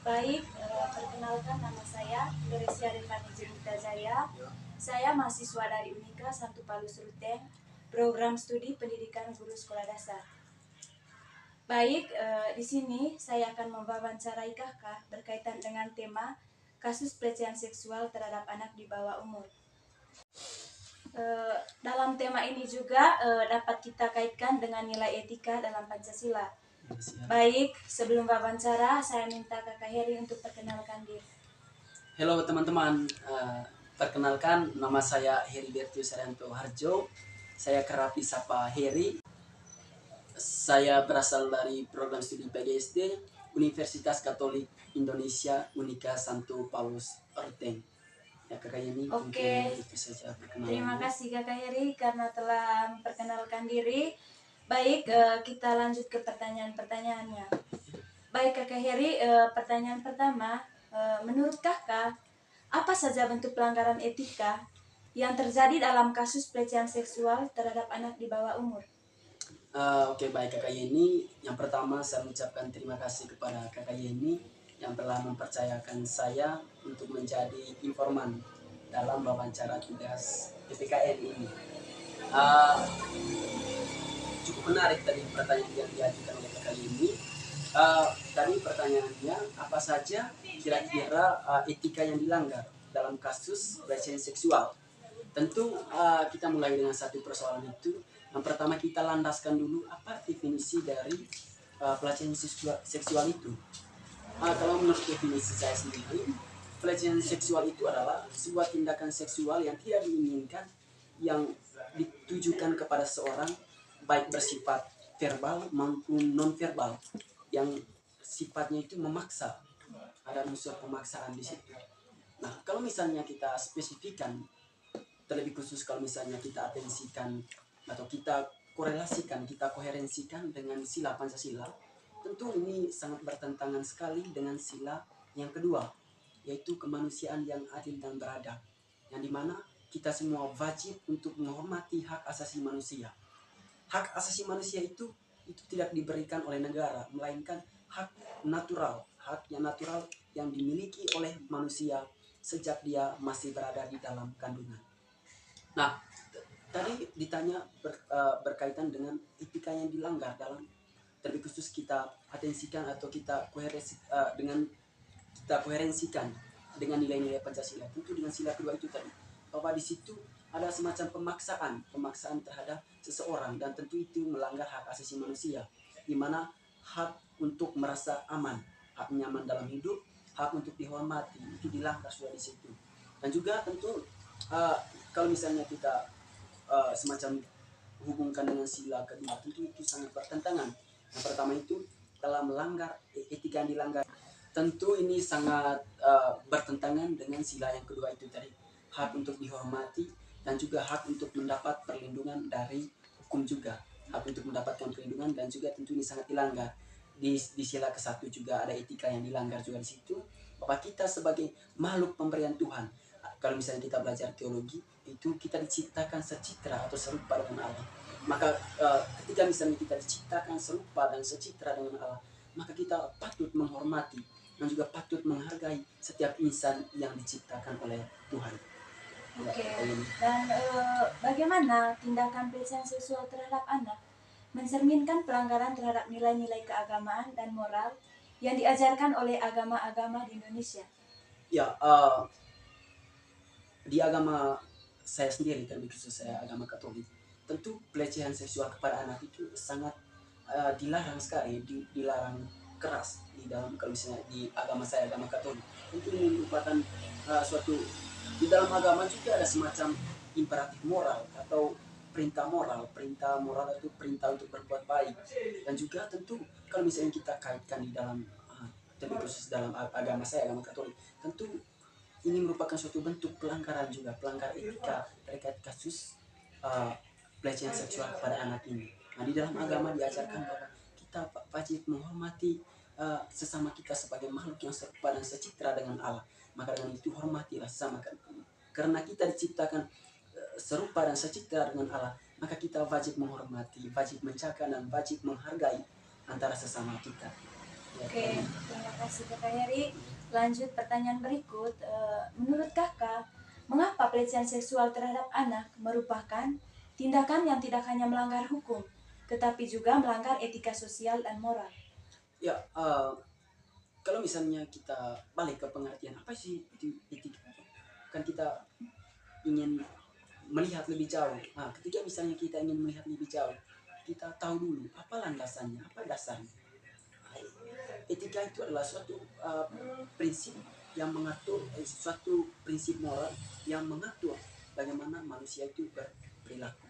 Baik, perkenalkan nama saya Teresia Revani Jenita Jaya. Saya mahasiswa dari Unika Santo Paulus Ruteng, program studi pendidikan guru sekolah dasar. Baik, di sini saya akan mewawancarai kakak berkaitan dengan tema kasus pelecehan seksual terhadap anak di bawah umur. Dalam tema ini juga dapat kita kaitkan dengan nilai etika dalam Pancasila. Baik, sebelum wawancara, saya minta Kakak Heri untuk perkenalkan diri. Halo teman-teman, perkenalkan nama saya Heribertus Arianto Harjo. Saya kerap disapa Heri. Saya berasal dari program studi PGSD Universitas Katolik Indonesia Unika Santo Paulus Ruteng. Ya kakak ini Oke, itu saja perkenalannya. terima kasih Kakak Heri karena telah memperkenalkan diri. Baik, kita lanjut ke pertanyaan-pertanyaannya. Baik Kakak Heri, pertanyaan pertama, menurut Kakak, apa saja bentuk pelanggaran etika yang terjadi dalam kasus pelecehan seksual terhadap anak di bawah umur? Oke, baik kakak Yeni. Yang pertama saya mengucapkan terima kasih kepada kakak Yeni yang telah mempercayakan saya untuk menjadi informan dalam wawancara tugas PPKN ini. Cukup menarik tadi pertanyaan yang diajukan oleh kakak Yeni. Tadi pertanyaannya apa saja kira-kira etika yang dilanggar dalam kasus pelecehan seksual. Tentu kita mulai dengan satu persoalan itu. Yang pertama kita landaskan dulu apa definisi dari pelecehan seksual itu. Kalau menurut definisi saya sendiri, pelecehan seksual itu adalah sebuah tindakan seksual yang tidak diinginkan yang ditujukan kepada seorang baik bersifat verbal maupun non verbal yang sifatnya itu memaksa, ada unsur pemaksaan di situ. Nah, kalau misalnya kita spesifikkan terlebih khusus kalau misalnya kita atensikan atau kita korelasikan, kita koherensikan dengan sila Pancasila, tentu ini sangat bertentangan sekali dengan sila yang kedua, yaitu kemanusiaan yang adil dan beradab, yang dimana kita semua wajib untuk menghormati hak asasi manusia. Hak asasi manusia itu tidak diberikan oleh negara, melainkan hak natural, hak yang natural yang dimiliki oleh manusia sejak dia masih berada di dalam kandungan. Nah, tadi ditanya berkaitan dengan etika yang dilanggar dalam terlebih khusus kita atensikan atau kita koherensikan dengan nilai-nilai Pancasila. Tentu dengan sila kedua itu tadi bahwa di situ ada semacam pemaksaan terhadap seseorang dan tentu itu melanggar hak asasi manusia, di mana hak untuk merasa aman, hak nyaman dalam hidup, hak untuk dihormati itu dilanggar sudah di situ. Dan juga tentu kalau misalnya kita semacam hubungkan dengan sila kedua, tentu itu sangat bertentangan. Yang pertama itu telah melanggar etika yang dilanggar. Tentu ini sangat bertentangan dengan sila yang kedua itu tadi, hak untuk dihormati dan juga hak untuk mendapat perlindungan dari hukum juga, hak untuk mendapatkan perlindungan dan juga tentu ini sangat dilanggar. Di sila ke-1 juga ada etika yang dilanggar juga di situ, bahwa kita sebagai makhluk pemberian Tuhan, kalau misalnya kita belajar teologi, itu kita diciptakan secitra atau serupa dengan Allah. Maka ketika misalnya kita diciptakan serupa dan secitra dengan Allah, maka kita patut menghormati dan juga patut menghargai setiap insan yang diciptakan oleh Tuhan. Oke, dan bagaimana tindakan pelecehan seksual terhadap anak mencerminkan pelanggaran terhadap nilai-nilai keagamaan dan moral yang diajarkan oleh agama-agama di Indonesia? Ya, di agama saya sendiri, terlebih khusus saya agama Katolik, tentu pelecehan seksual kepada anak itu sangat dilarang sekali, dilarang keras di dalam, kalau misalnya di agama saya, agama Katolik. Tentu ini merupakan suatu, di dalam agama juga ada semacam imperatif moral atau perintah moral itu perintah untuk berbuat baik. Dan juga tentu kalau misalnya kita kaitkan di dalam terlebih khusus dalam agama saya, agama Katolik, tentu ini merupakan suatu bentuk pelanggaran juga, pelanggar etika terkait kasus pelecehan seksual kepada anak ini. Nah, di dalam agama diajarkan bahwa kita wajib menghormati sesama kita sebagai makhluk yang serupa dan secitra dengan Allah. Maka dengan itu hormatilah sesama kamu. Karena kita diciptakan serupa dan secitra dengan Allah, maka kita wajib menghormati, wajib menjaga dan wajib menghargai antara sesama kita. Ya, Oke, terima kasih Kakak Heri. Lanjut pertanyaan berikut. Menurut Kakak, mengapa pelecehan seksual terhadap anak merupakan tindakan yang tidak hanya melanggar hukum, tetapi juga melanggar etika sosial dan moral? ya kalau misalnya kita balik ke pengertian apa sih itu etika, kan kita ingin melihat lebih jauh. Nah, ketika misalnya kita ingin melihat lebih jauh, kita tahu dulu apa landasannya, apa dasarnya. Etika itu adalah suatu prinsip yang mengatur, suatu prinsip moral yang mengatur bagaimana manusia itu berperilaku.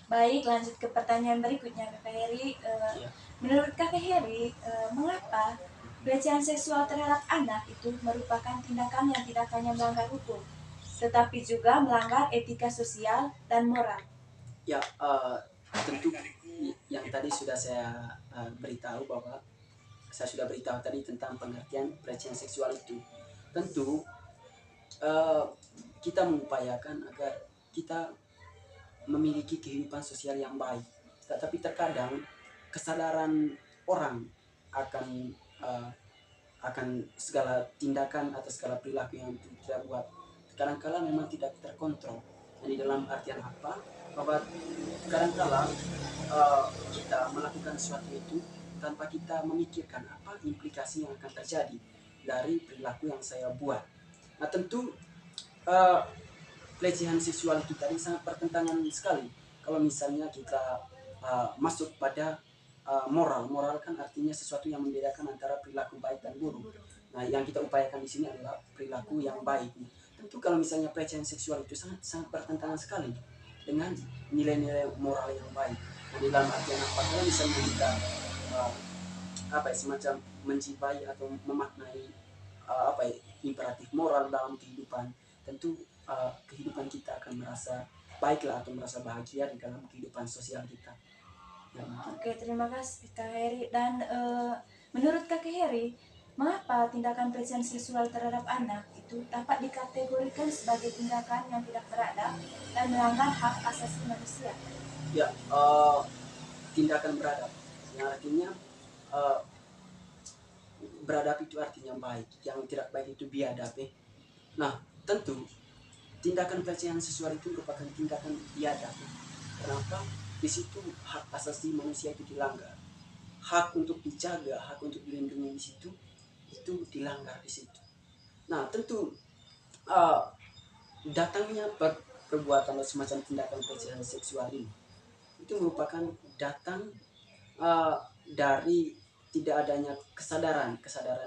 Baik, lanjut ke pertanyaan berikutnya Kakak Heri. Ya, Menurut Kakak Heri, mengapa pelecehan seksual terhadap anak itu merupakan tindakan yang tidak hanya melanggar hukum, tetapi juga melanggar etika sosial dan moral? ya tentu yang tadi sudah saya beritahu bahwa saya sudah beritahu tadi tentang pengertian pelecehan seksual itu. Tentu eh, kita mengupayakan agar kita memiliki kehidupan sosial yang baik. Tetapi terkadang kesadaran orang akan eh, akan segala tindakan atau segala perilaku yang kita buat kadang-kala memang tidak terkontrol. Jadi dalam artian apa? Bahwa kadang-kala kita melakukan sesuatu itu tanpa kita memikirkan apa implikasi yang akan terjadi dari perilaku yang saya buat. Nah tentu uh, pelecehan seksual itu tadi sangat bertentangan sekali. Kalau misalnya kita masuk pada moral kan artinya sesuatu yang membedakan antara perilaku baik dan buruk. Nah, yang kita upayakan di sini adalah perilaku yang baik. Tentu kalau misalnya pelecehan seksual itu sangat sangat bertentangan sekali dengan nilai-nilai moral yang baik. Nah, di dalam artian apa? Kalau misalnya kita uh, apa ya, semacam menjipai atau memaknai apa ya, imperatif moral dalam kehidupan, tentu kehidupan kita akan merasa baiklah atau merasa bahagia di dalam kehidupan sosial kita. Ya, mungkin. Oke, terima kasih Kak Heri. Dan menurut Kak Heri, mengapa tindakan pelecehan seksual terhadap anak itu dapat dikategorikan sebagai tindakan yang tidak beradab dan melanggar hak asasi manusia? Ya, tindakan beradab, yang artinya uh, beradab itu artinya baik, yang tidak baik itu biadab. Nah, tentu tindakan pelecehan seksual itu merupakan tindakan biadab. Kenapa? Di situ hak asasi manusia itu dilanggar. Hak untuk dijaga, hak untuk dilindungi di situ itu dilanggar di situ. Nah, tentu uh, datangnya perbuatan atau semacam tindakan pelecehan seksual ini itu merupakan datang uh, dari tidak adanya kesadaran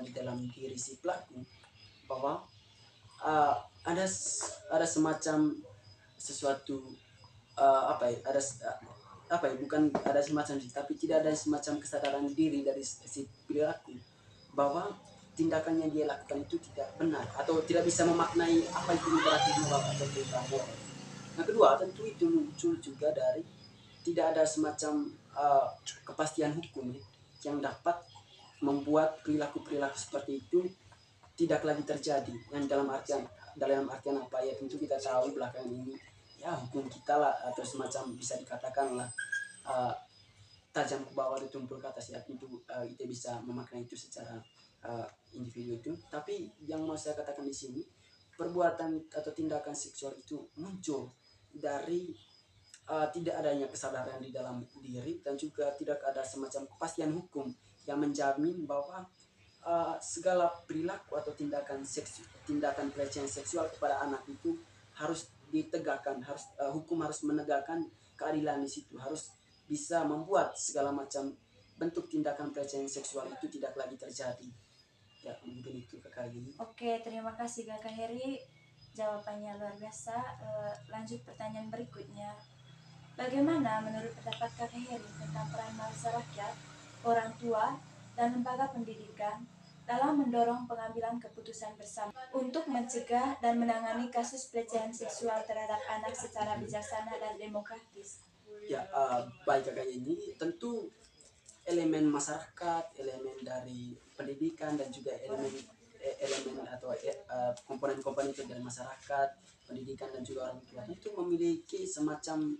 di dalam diri si pelaku bahwa uh, ada ada semacam sesuatu apa ya ada apa ya bukan ada semacam sih tapi tidak ada semacam kesadaran diri dari si perilaku bahwa tindakan yang dia lakukan itu tidak benar atau tidak bisa memaknai apa itu imperatif moral atau perintah moral. Yang kedua tentu itu muncul juga dari tidak ada semacam kepastian hukum ya, yang dapat membuat perilaku-perilaku seperti itu tidak lagi terjadi. Yang dalam artian apa ya, tentu kita tahu belakangan ini ya hukum kita lah atau semacam bisa dikatakan lah uh, tajam ke bawah ditumpul ke atas ya, tentu kita bisa memaknai itu secara individu itu. Tapi yang mau saya katakan di sini, perbuatan atau tindakan seksual itu muncul dari tidak adanya kesadaran di dalam diri dan juga tidak ada semacam kepastian hukum yang menjamin bahwa segala perilaku atau tindakan pelecehan seksual kepada anak itu harus ditegakkan, hukum harus menegakkan keadilan di situ, harus bisa membuat segala macam bentuk tindakan pelecehan seksual itu tidak lagi terjadi. Ya, mungkin itu kakak ini. Oke, terima kasih Kakak Heri. Jawabannya luar biasa. Lanjut pertanyaan berikutnya. Bagaimana menurut pendapat Kakak Heri tentang peran masyarakat, orang tua, dan lembaga pendidikan dalam mendorong pengambilan keputusan bersama untuk mencegah dan menangani kasus pelecehan seksual terhadap anak secara bijaksana dan demokratis? Ya, baik kakak ini tentu elemen masyarakat, elemen dari pendidikan dan juga elemen atau komponen-komponen itu dari masyarakat, pendidikan dan juga orang tua itu memiliki semacam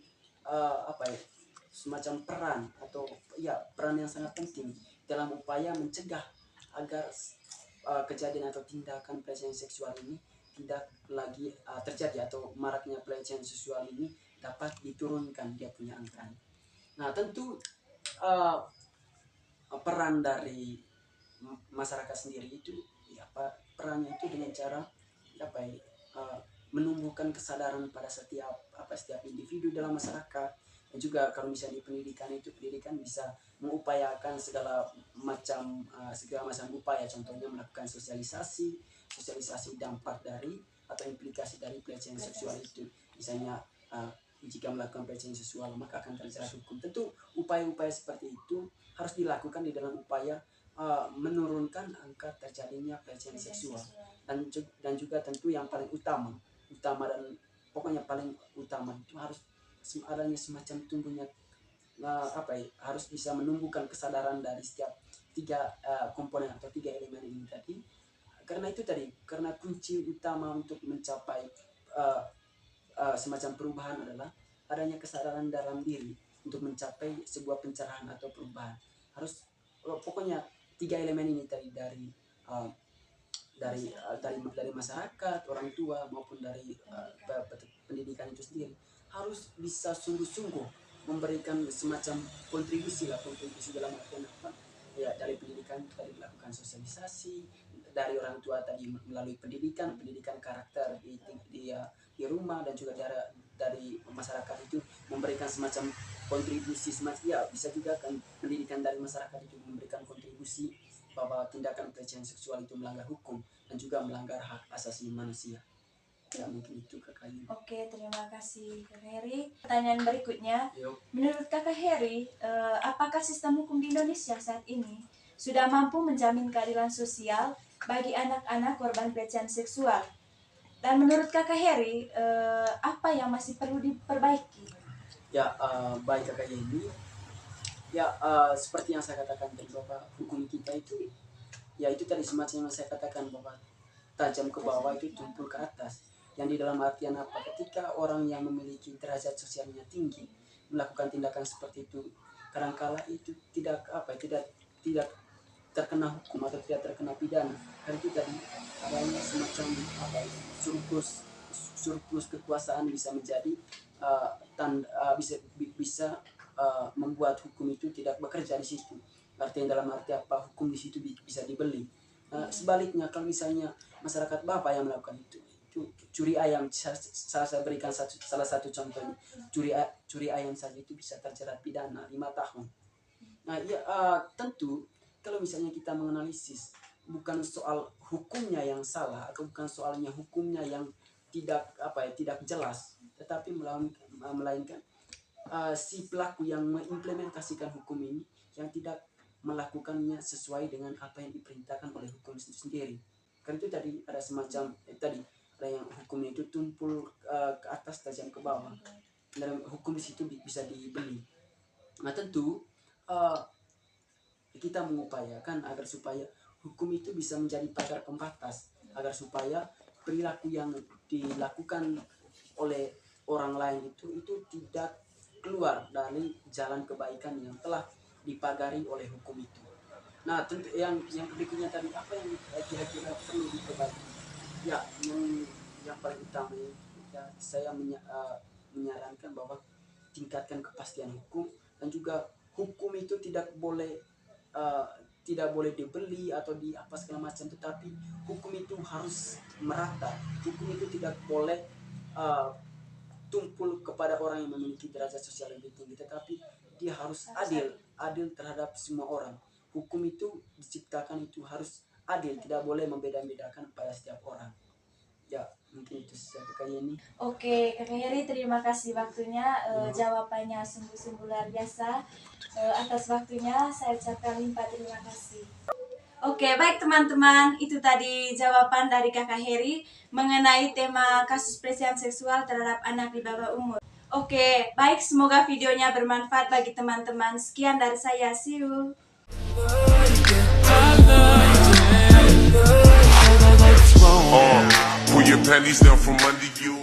apa ya, semacam peran atau ya peran yang sangat penting dalam upaya mencegah agar kejadian atau tindakan pelecehan seksual ini tidak lagi terjadi, atau maraknya pelecehan seksual ini dapat diturunkan dia punya angka. Nah, tentu peran dari masyarakat sendiri itu perannya itu dengan cara menumbuhkan kesadaran pada setiap individu dalam masyarakat. Dan juga kalau misalnya di pendidikan bisa mengupayakan segala macam upaya, contohnya melakukan sosialisasi dampak dari atau implikasi dari pelecehan seksual itu. Misalnya jika melakukan pelecehan seksual maka akan terjerat hukum. Tentu upaya-upaya seperti itu harus dilakukan di dalam upaya menurunkan angka terjadinya pelecehan seksual. Dan juga tentu yang paling utama dan pokoknya paling utama itu harus adanya semacam tumbuhnya harus bisa menumbuhkan kesadaran dari setiap tiga komponen atau tiga elemen ini tadi. Karena kunci utama untuk mencapai semacam perubahan adalah adanya kesadaran dalam diri untuk mencapai sebuah pencerahan atau perubahan. Harus pokoknya tiga elemen ini tadi, dari masyarakat, orang tua maupun dari pendidikan itu sendiri harus bisa sungguh-sungguh memberikan semacam kontribusi dalam artian apa? Ya, dari pendidikan tadi melakukan sosialisasi, dari orang tua tadi melalui pendidikan karakter di rumah, dan juga dari masyarakat itu memberikan semacam kontribusi bisa juga kan pendidikan dari masyarakat itu memberikan kontribusi bahwa tindakan pelecehan seksual itu melanggar hukum dan juga melanggar hak asasi manusia. Ya, mungkin itu Kakak Heri. Oke, terima kasih Kakak Heri. Pertanyaan berikutnya, menurut Kakak Heri, apakah sistem hukum di Indonesia saat ini sudah mampu menjamin keadilan sosial bagi anak-anak korban pelecehan seksual? Dan menurut Kakak Heri, apa yang masih perlu diperbaiki? Ya, baik Kakak Heri. Ya, seperti yang saya katakan tadi bahwa hukum kita itu, ya itu tadi semacam yang saya katakan bahwa tajam ke bawah itu tumpul ke atas. Yang di dalam artian apa? Ketika orang yang memiliki derajat sosialnya tinggi melakukan tindakan seperti itu, kadangkala itu tidak terkena hukum atau tidak terkena pidana. Karena itu tadi adanya semacam surplus kekuasaan bisa menjadi bisa membuat hukum itu tidak bekerja di situ. Artinya dalam arti apa? Hukum di situ bisa dibeli. Sebaliknya kalau misalnya masyarakat Bapak yang melakukan itu curi ayam, saya berikan salah satu contohnya, curi ayam saja itu bisa terjerat pidana 5 tahun. Nah, ya tentu kalau misalnya kita menganalisis bukan soal hukumnya yang salah atau bukan soalnya hukumnya yang tidak jelas, tetapi melainkan si pelaku yang mengimplementasikan hukum ini yang tidak melakukannya sesuai dengan apa yang diperintahkan oleh hukum itu sendiri. Karena itu tadi ada semacam ada yang hukumnya itu tumpul ke atas tajam ke bawah. Dalam hukum di situ bisa dibeli. Nah, tentu kita mengupayakan agar supaya hukum itu bisa menjadi pagar pembatas, agar supaya perilaku yang dilakukan oleh orang lain itu tidak keluar dari jalan kebaikan yang telah dipagari oleh hukum itu. Nah, tentu yang berikutnya tadi apa yang kira-kira perlu diperbaiki? Ya, yang paling utama ya, saya menyarankan bahwa tingkatkan kepastian hukum, dan juga hukum itu tidak boleh dibeli atau segala macam, tetapi hukum itu harus merata. Hukum itu tidak boleh tumpul kepada orang yang memiliki derajat sosial lebih tinggi, tetapi dia harus adil terhadap semua orang. Hukum itu diciptakan itu harus adil, tidak boleh membeda-bedakan pada setiap orang. Ya, mungkin itu saja Kakak Yeni. Oke, Kakak Heri, terima kasih waktunya. Jawabannya sungguh-sungguh luar biasa. Atas waktunya saya ucapkan limpah terima kasih. Oke, baik teman-teman, itu tadi jawaban dari Kakak Heri mengenai tema kasus pelecehan seksual terhadap anak di bawah umur. Oke, baik, semoga videonya bermanfaat bagi teman-teman. Sekian dari saya, see you. Pull your panties down from under you.